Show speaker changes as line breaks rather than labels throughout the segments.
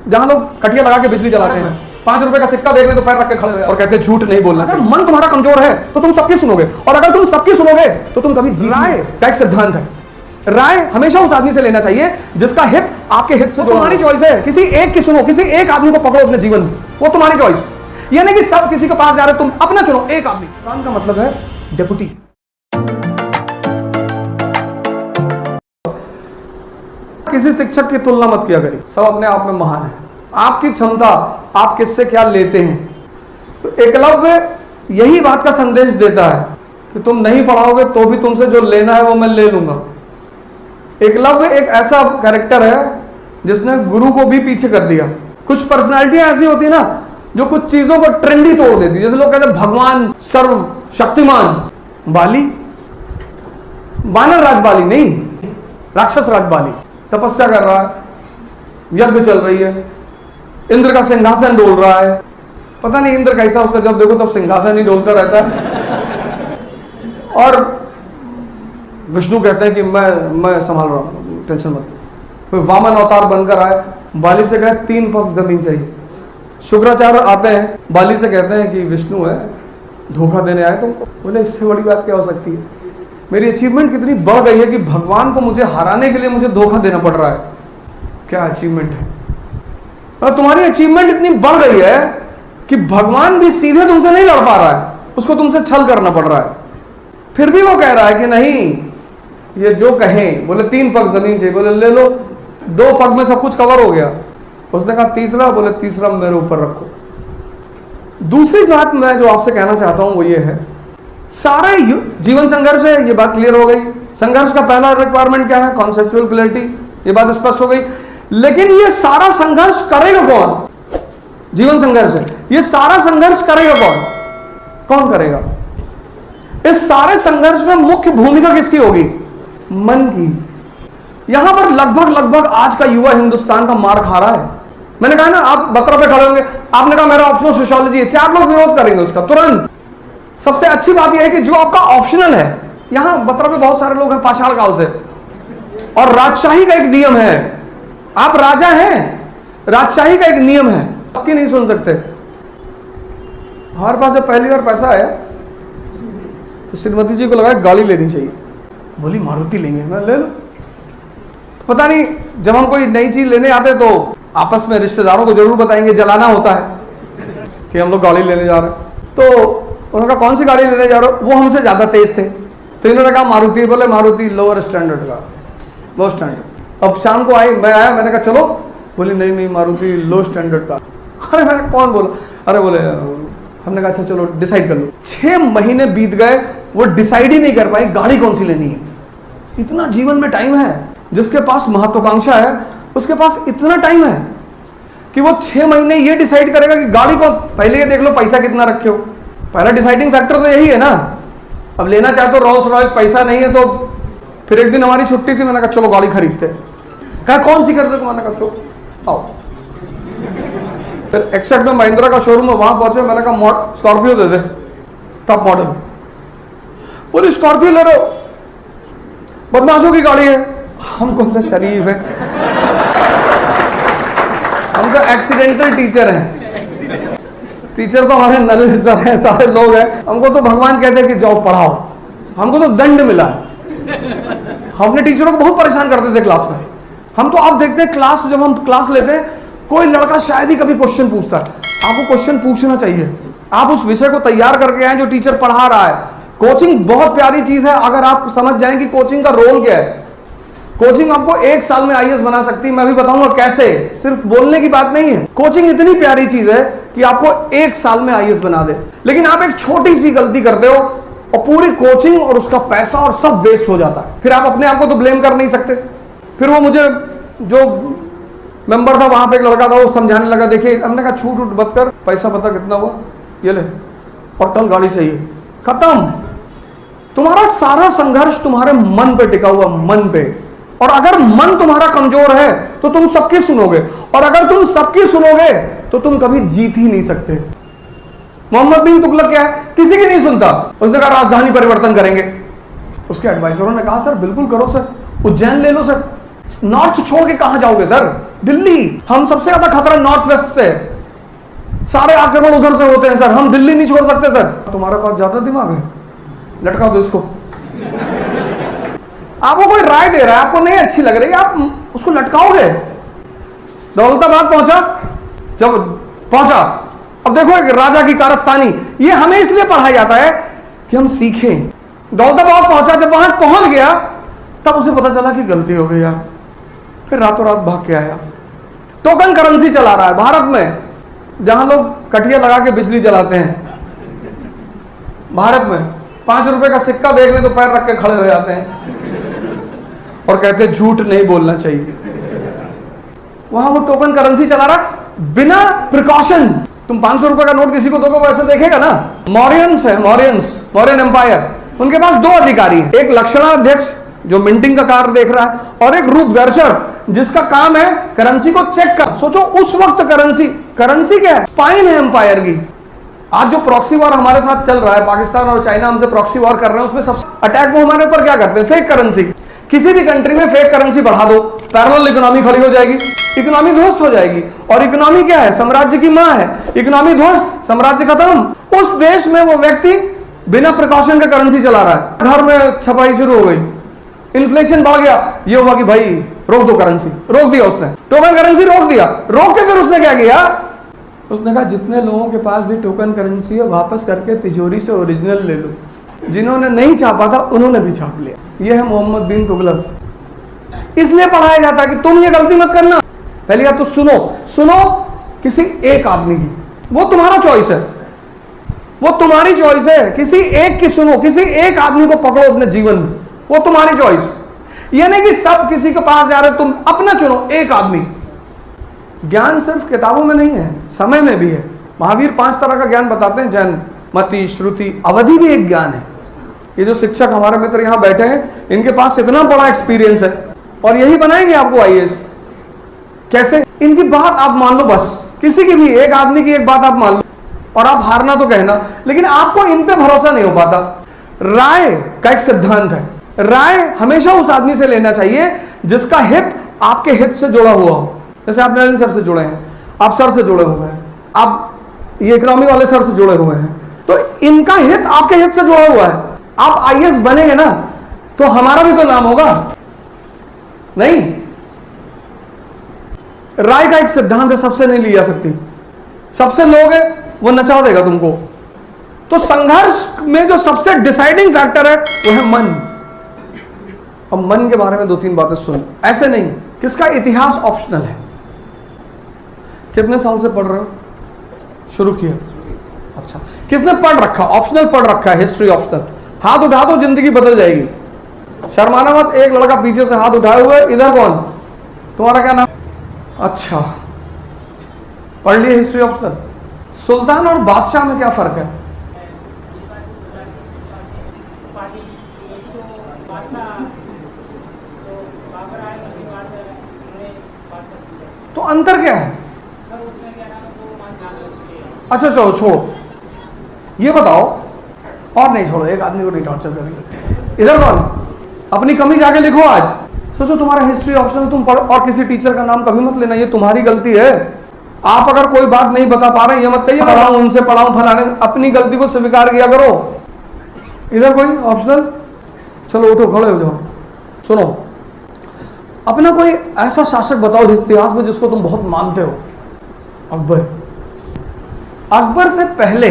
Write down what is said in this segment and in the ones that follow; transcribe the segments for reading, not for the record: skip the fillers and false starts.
जहां लोग कटिया लगा के बिजली जलाते हैं, 5 रुपए का सिक्का देख ले तो पैर रख के खड़े हुए और कहते हैं झूठ नहीं बोलना चाहिए। मन तुम्हारा कमजोर है तो तुम सबकी सुनोगे, और अगर तुम सबकी सुनोगे तो तुम कभी राय का एक सिद्धांत है, राय हमेशा उस आदमी से लेना चाहिए जिसका हित आपके हित से। तुम्हारी चॉइस है, किसी एक की सुनो, किसी एक आदमी को पकड़ो अपने जीवन में, वो तुम्हारी चॉइस। ये नहीं कि सब किसी के पास जा रहे, तुम अपना चुनो एक आदमी। काम का मतलब है डेपुटी। किसी शिक्षक की तुलना मत किया करिए, सब अपने आप में महान है। आपकी क्षमता, आप किससे क्या लेते हैं। तो एकलव्य यही बात का संदेश देता है कि तुम नहीं पढ़ाओगे तो भी तुमसे जो लेना है वो मैं ले लूंगा। एकलव्य एक ऐसा कैरेक्टर है जिसने गुरु को भी पीछे कर दिया। कुछ पर्सनालिटियां ऐसी होती है ना जो कुछ चीजों को ट्रेंडी तोड़ देती, जैसे लोग कहते हैं भगवान सर्व शक्तिमान। बाली, वानर राज बाली नहीं, राक्षस राज बाली तपस्या कर रहा है, यज्ञ चल रही है, इंद्र का सिंहासन डोल रहा है। पता नहीं इंद्र कैसा, उसका जब देखो तब सिंहासन ही डोलता रहता है। और विष्णु कहते हैं कि मैं संभाल रहा हूं, टेंशन मत। फिर वामन अवतार बनकर आए, बाली से कहे 3 पग जमीन चाहिए। शुक्राचार्य आते हैं, बाली से कहते हैं कि विष्णु है, धोखा देने आए तुमको। बोले इससे बड़ी बात क्या हो सकती है, मेरी अचीवमेंट कितनी बढ़ गई है कि भगवान को मुझे हराने के लिए मुझे धोखा देना पड़ रहा है। क्या अचीवमेंट है, और तुम्हारी अचीवमेंट इतनी बढ़ गई है कि भगवान भी सीधे तुमसे नहीं लड़ पा रहा है, उसको तुमसे छल करना पड़ रहा है। फिर भी वो कह रहा है कि नहीं, ये जो कहें। बोले 3 पग जमीन चाहिए, बोले ले लो, 2 पग में सब कुछ कवर हो गया। उसने कहा तीसरा, बोले तीसरा मेरे ऊपर रखो। दूसरी बात मैं जो आपसे कहना चाहता हूं वो ये है, सारे जीवन संघर्ष है, ये बात क्लियर हो गई। संघर्ष का पहला रिक्वायरमेंट क्या है, कॉन्सेप्चुअल क्लैरिटी, ये बात स्पष्ट हो गई। लेकिन ये सारा संघर्ष करेगा कौन, जीवन संघर्ष है, ये सारा संघर्ष करेगा कौन करेगा। इस सारे संघर्ष में मुख्य भूमिका किसकी होगी, मन की। यहां पर लगभग आज का युवा हिंदुस्तान का मार खा रहा है। मैंने कहा ना, आप बकरा पे खड़े होंगे, आपने कहा मेरा ऑप्शनल सोशियोलॉजी है, 4 लोग विरोध करेंगे उसका तुरंत। सबसे अच्छी बात यह है कि जो आपका ऑप्शनल है, यहां बकरा पे बहुत सारे लोग हैं पाषाण काल से, और राजशाही का एक नियम है, आप राजा हैं, राजशाही का एक नियम है, आपकी नहीं सुन सकते। हमारे पास जब पहली बार पैसा आया तो श्रीमती जी को लगा गाड़ी लेनी चाहिए, बोली मारुति लेंगे, मैं ले लो। तो पता नहीं, जब हम कोई नई चीज लेने आते तो आपस में रिश्तेदारों को जरूर बताएंगे, जलाना होता है कि हम लोग गाड़ी लेने जा रहे हैं। तो उन्होंने कहा कौन सी गाड़ी लेने जा रहे हो, वो हमसे ज्यादा तेज थे, तो इन्होंने कहा मारुति। बोले मारुति लोअर स्टैंडर्ड का, लो स्टैंडर्ड। अब शाम को आई, मैं आया, मैंने कहा चलो, बोली नहीं मारुति लो स्टैंडर्ड का। अरे मैंने कौन बोला, अरे बोले, हमने कहा अच्छा चलो डिसाइड कर लो। 6 महीने बीत गए, वो डिसाइड ही नहीं कर पाई गाड़ी कौन सी लेनी है। इतना जीवन में टाइम है, जिसके पास महत्वाकांक्षा है उसके पास इतना टाइम है कि वो 6 महीने ये डिसाइड करेगा कि गाड़ी को, पहले ये देख लो पैसा कितना रखे हो, पहला डिसाइडिंग फैक्टर तो यही है ना। अब लेना चाहे तो रोल्स रॉयस, पैसा नहीं है तो फिर एक दिन हमारी छुट्टी थी, मैंने कहा चलो गाड़ी खरीदते। कहा कौन सी खरीदते, मैंने कहा चलो आओ। फिर एक्सेट में महिंद्रा का शोरूम है, वहां पहुंचे, मैंने कहा स्कॉर्पियो दे दे, टॉप मॉडल। बोली स्कॉर्पियो ले रहे हो, बदमाशों की गाड़ी है। हम कौन सा शरीफ है, हम तो एक्सीडेंटल टीचर हैं। टीचर तो हमारे नल सर हैं, सारे लोग हैं। हमको तो भगवान कहते हैं कि जाओ पढ़ाओ, हमको तो दंड मिला है। हम अपने टीचरों को बहुत परेशान करते थे क्लास में। हम तो अब देखते हैं क्लास, जब हम क्लास लेते हैं, कोई लड़का शायद ही कभी क्वेश्चन पूछता है। आपको क्वेश्चन पूछना चाहिए, आप उस विषय को तैयार करके आए जो टीचर पढ़ा रहा है। कोचिंग बहुत प्यारी चीज है, अगर आप समझ जाएं कि कोचिंग का रोल क्या है। कोचिंग आपको 1 साल में आईएएस बना सकती है, मैं भी बताऊंगा कैसे, सिर्फ बोलने की बात नहीं है। कोचिंग इतनी प्यारी चीज है कि आपको 1 साल में आईएएस बना दे। लेकिन आप एक छोटी सी गलती करते हो और पूरी कोचिंग और उसका पैसा और सब वेस्ट हो जाता है। फिर आप अपने आप को तो ब्लेम कर नहीं सकते। फिर वो मुझे, जो मेंबर था वहां पे, एक लड़का था, वो समझाने लगा, देखिए, हमने कहा छूट उठ मत कर, पैसा पता कितना हुआ, ये ले, और कल गाड़ी चाहिए, खत्म। तुम्हारा सारा संघर्ष तुम्हारे मन पे टिका हुआ, मन पे। और अगर मन तुम्हारा कमजोर है तो तुम सबकी सुनोगे, और अगर तुम सबकी सुनोगे तो तुम कभी जीत ही नहीं सकते। मोहम्मद बिन तुगलक क्या है, किसी की नहीं सुनता। उसने कहा राजधानी परिवर्तन करेंगे। उसके एडवाइजरों ने कहा सर बिल्कुल करो सर, उज्जैन ले लो सर, नॉर्थ छोड़ के कहां जाओगे सर, दिल्ली, हम सबसे ज्यादा खतरा नॉर्थ वेस्ट से है, सारे आक्रमण उधर से होते हैं सर, हम दिल्ली नहीं छोड़ सकते सर। तुम्हारे पास ज्यादा दिमाग है, लटका दो इसको। आपको कोई राय दे रहा है, आपको नहीं अच्छी लग रही, आप उसको लटकाओगे। दौलताबाद पहुंचा, जब पहुंचा, अब देखो एक राजा की कारस्तानी, ये हमें इसलिए पढ़ाया जाता है कि हम सीखें। दौलताबाद पहुंचा, जब वहां पहुंच गया तब उसे पता चला कि गलती हो गई यार, फिर रातों रात भाग के आया। टोकन करेंसी चला रहा है भारत में, जहां लोग कटिया लगा के बिजली जलाते हैं, भारत में 5 रुपए का सिक्का देख ले तो पैर रख के खड़े हो जाते हैं और कहते हैं झूठ नहीं बोलना चाहिए। वहां वो टोकन करेंसी चला रहा बिना प्रिकॉशन। तुम 500 रुपए का नोट किसी को दोगे वो ऐसे देखेगा ना। मौर्यंस है, मौर्यन एम्पायर, उनके पास 2 अधिकारी हैं, एक लक्षणाध्यक्ष जो मिंटिंग का कार्य देख रहा है और एक रूपदर्शक जिसका काम है करेंसी को चेक कर। सोचो उस वक्त करेंसी क्या है, स्पाइन है एम्पायर की। आज जो प्रॉक्सी वॉर हमारे साथ चल रहा है, पाकिस्तान और चाइना हमसे प्रॉक्सी वॉर कर रहे हैं, उसमें सबसे अटैक वो हमारे ऊपर क्या करते हैं, फेक करेंसी। किसी भी कंट्री में फेक करेंसी बढ़ा दो, पैरेलल इकोनॉमी खड़ी हो जाएगी, इकोनॉमी ध्वस्त हो जाएगी। और इकोनॉमी क्या है, साम्राज्य की मां है, इकोनॉमी ध्वस्त, साम्राज्य खत्म। उस देश में वो व्यक्ति बिना प्रिकॉशन का करेंसी चला रहा है, घर में छपाई शुरू हो गई, इन्फ्लेशन बढ़ गया, ये हुआ कि भाई रोक दो करेंसी, रोक दिया उसने, टोकन करेंसी रोक दिया। रोक के फिर उसने क्या किया, उसने कहा जितने लोगों के पास भी टोकन करेंसी है वापस करके तिजोरी से ओरिजिनल ले लो, जिन्होंने नहीं छापा था उन्होंने भी छाप लिया। ये है मोहम्मद बिन तुगलक। इसलिए पढ़ाया जाता है कि तुम ये गलती मत करना। पहली बात तो सुनो किसी एक आदमी की, वो तुम्हारा चॉइस है, वो तुम्हारी चॉइस है। किसी एक की सुनो, किसी एक आदमी को पकड़ो अपने जीवन में, वो तुम्हारी चॉइस। ये नहीं कि सब किसी के पास जा रहे, तुम अपना चुनो, एक आदमी। ज्ञान सिर्फ किताबों में नहीं है, समय में भी है। महावीर 5 तरह का ज्ञान बताते हैं, जैन, मति, श्रुति, अवधि भी एक ज्ञान है। ये जो शिक्षक हमारे मित्र यहाँ बैठे हैं, इनके पास इतना बड़ा एक्सपीरियंस है और यही बनाएंगे आपको आईएएस। कैसे? इनकी बात आप मान लो, बस किसी की भी एक आदमी की एक बात आप मान लो और आप हारना तो कहना, लेकिन आपको इन पे भरोसा नहीं हो पाता। राय का एक सिद्धांत है, राय हमेशा उस आदमी से लेना चाहिए जिसका हित आपके हित से जुड़ा हुआ हो। जैसे आप नरेंद्र सर से जुड़े हैं, आप सर से जुड़े हुए हैं, आप ये इकोनॉमी वाले सर से जुड़े हुए हैं, तो इनका हित आपके हित से जुड़ा हुआ है। आप आईएएस बनेंगे ना तो हमारा भी तो नाम होगा, नहीं? राय का एक सिद्धांत है, सबसे नहीं ली जा सकती। सबसे लोगे वो नचा देगा तुमको। तो संघर्ष में जो सबसे डिसाइडिंग फैक्टर है वो है मन। अब मन के बारे में 2-3 बातें सुन, ऐसे नहीं। किसका इतिहास ऑप्शनल है? कितने साल से पढ़ रहे हो? शुरू किया? अच्छा, किसने पढ़ रखा? ऑप्शनल पढ़ रखा है, हिस्ट्री ऑप्शनल। हाथ उठा दो, जिंदगी बदल जाएगी। शर्माना मत। एक लड़का पीछे से हाथ उठाए हुए, इधर कौन? तुम्हारा क्या नाम? अच्छा, पढ़ लिए हिस्ट्री ऑप्शनल। सुल्तान और बादशाह में क्या फर्क है? तो अंतर क्या है? अच्छा चलो छोड़ो, ये बताओ। और नहीं, छोड़ो, एक आदमी को नहीं टॉर्चर करेंगे। इधर कौन? अपनी कमी जाके लिखो आज। सोचो तुम्हारा हिस्ट्री ऑप्शनल तुम पढ़ो और किसी टीचर का नाम कभी मत लेना, ये तुम्हारी गलती है। आप अगर कोई बात नहीं बता पा रहे, ये मत कहिए पढ़ाऊं उनसे, पढ़ाऊं फलाने। अपनी गलती को स्वीकार किया करो। इधर कोई ऑप्शनल? चलो उठो, खड़े हो जाओ। सुनो, अपना कोई ऐसा शासक बताओ इतिहास में जिसको तुम बहुत मानते हो। अकबर। अकबर से पहले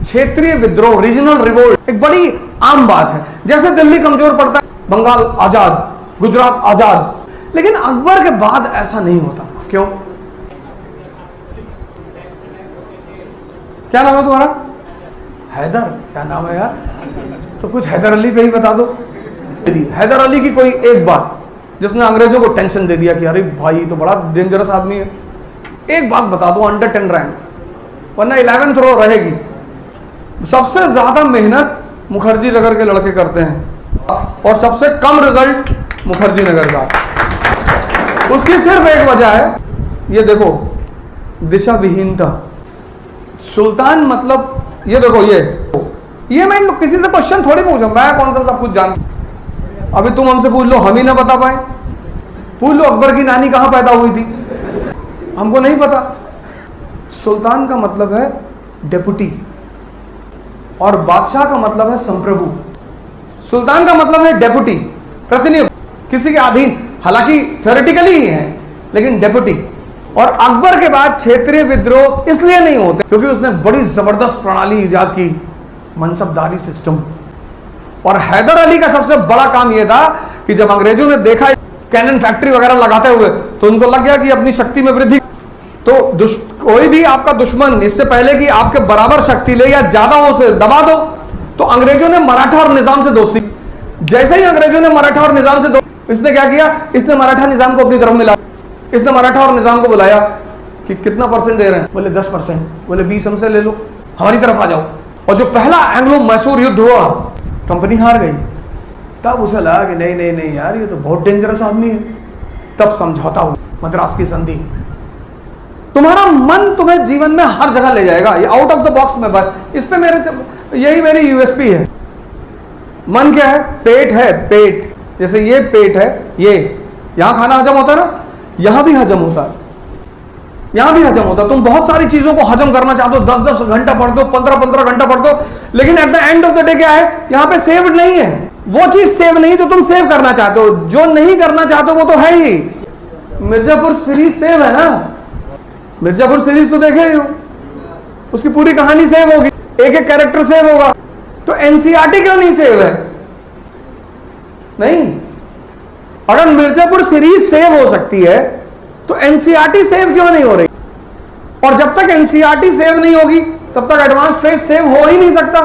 क्षेत्रीय विद्रोह, रीजनल रिवोल्ट एक बड़ी आम बात है। जैसे दिल्ली कमजोर पड़ता है, बंगाल आजाद, गुजरात आजाद, लेकिन अकबर के बाद ऐसा नहीं होता। क्यों? क्या नाम है तुम्हारा? हैदर। क्या नाम है यार? तो कुछ हैदर अली पे ही बता दो। हैदर अली की कोई एक बात जिसने अंग्रेजों को टेंशन दे दिया कि अरे भाई तो बड़ा डेंजरस आदमी है, एक बात बता दो, अंडर 10 रैंक, वरना 11th रो रहेगी। सबसे ज्यादा मेहनत मुखर्जी नगर के लड़के करते हैं और सबसे कम रिजल्ट मुखर्जी नगर का। उसकी सिर्फ एक वजह है, ये देखो, दिशा विहीनता। सुल्तान मतलब ये देखो, ये मैं किसी से क्वेश्चन थोड़ी पूछूं, मैं कौन सा सब कुछ जानता। अभी तुम हमसे पूछ लो, हम ही ना बता पाए। पूछो अकबर की नानी कहां पैदा हुई थी, हमको नहीं पता। सुल्तान का मतलब है डेपुटी और बादशाह का मतलब है संप्रभु। सुल्तान का मतलब है डेपुटी, प्रतिनियुक्त, किसी के अधीन, हालांकि थ्योरेटिकली ही है लेकिन डेपुटी। और अकबर के बाद क्षेत्रीय विद्रोह इसलिए नहीं होते क्योंकि उसने बड़ी जबरदस्त प्रणाली इजाद की, मनसबदारी सिस्टम। और हैदर अली का सबसे बड़ा काम यह था कि जब अंग्रेजों ने देखा कैनन फैक्ट्री वगैरह लगाते हुए तो उनको लग गया कि अपनी शक्ति में वृद्धि, तो कोई भी आपका दुश्मन इससे पहले कि आपके बराबर शक्ति ले या ज्यादा हो उसे दबा दो, तो अंग्रेजों ने मराठा और निजाम से दोस्ती। जैसे ही अंग्रेजों ने मराठा और निजाम से इसने क्या किया, इसने मराठा निजाम को अपनी तरफ मिला। इसने मराठा और निजाम को बुलाया कि कितना परसेंट दे रहे हैं, बोले 10%, बोले 20 हमसे ले लो, हमारी तरफ आ जाओ। और जो पहला एंग्लो मैसूर युद्ध हुआ, कंपनी हार गई। तब उसे लगा कि नहीं नहीं नहीं यार, ये तो बहुत डेंजरस आदमी है। तब समझौता हुआ, मद्रास की संधि। तुम्हारा मन तुम्हें जीवन में हर जगह ले जाएगा, ये आउट ऑफ द बॉक्स में बात। इस पे यही मेरी यूएसपी है। मन क्या है, पेट है, पेट। जैसे ये पेट है, ये यहां खाना हजम होता है ना, यहां भी हजम होता है, यहां भी हजम होता है। तुम बहुत सारी चीजों को हजम करना चाहते हो, 10-10 घंटा पढ़ दो, 15-15 घंटा पढ़ दो, लेकिन at the end of the day क्या है, यहां पे सेव्ड नहीं है। वो चीज सेव नहीं तो तुम सेव करना चाहते हो, जो नहीं करना चाहते हो वो तो है ही। मिर्जापुर सीरीज सेव है ना, मिर्जापुर सीरीज तो देखे ही हो, उसकी पूरी कहानी सेव होगी, एक एक कैरेक्टर सेव होगा। तो एनसीईआरटी क्यों नहीं सेव है? नहीं, अगर मिर्जापुर सीरीज सेव हो सकती है तो एनसीईआरटी सेव क्यों नहीं हो रही? और जब तक एनसीईआरटी सेव नहीं होगी तब तक एडवांस फेज सेव हो ही नहीं सकता।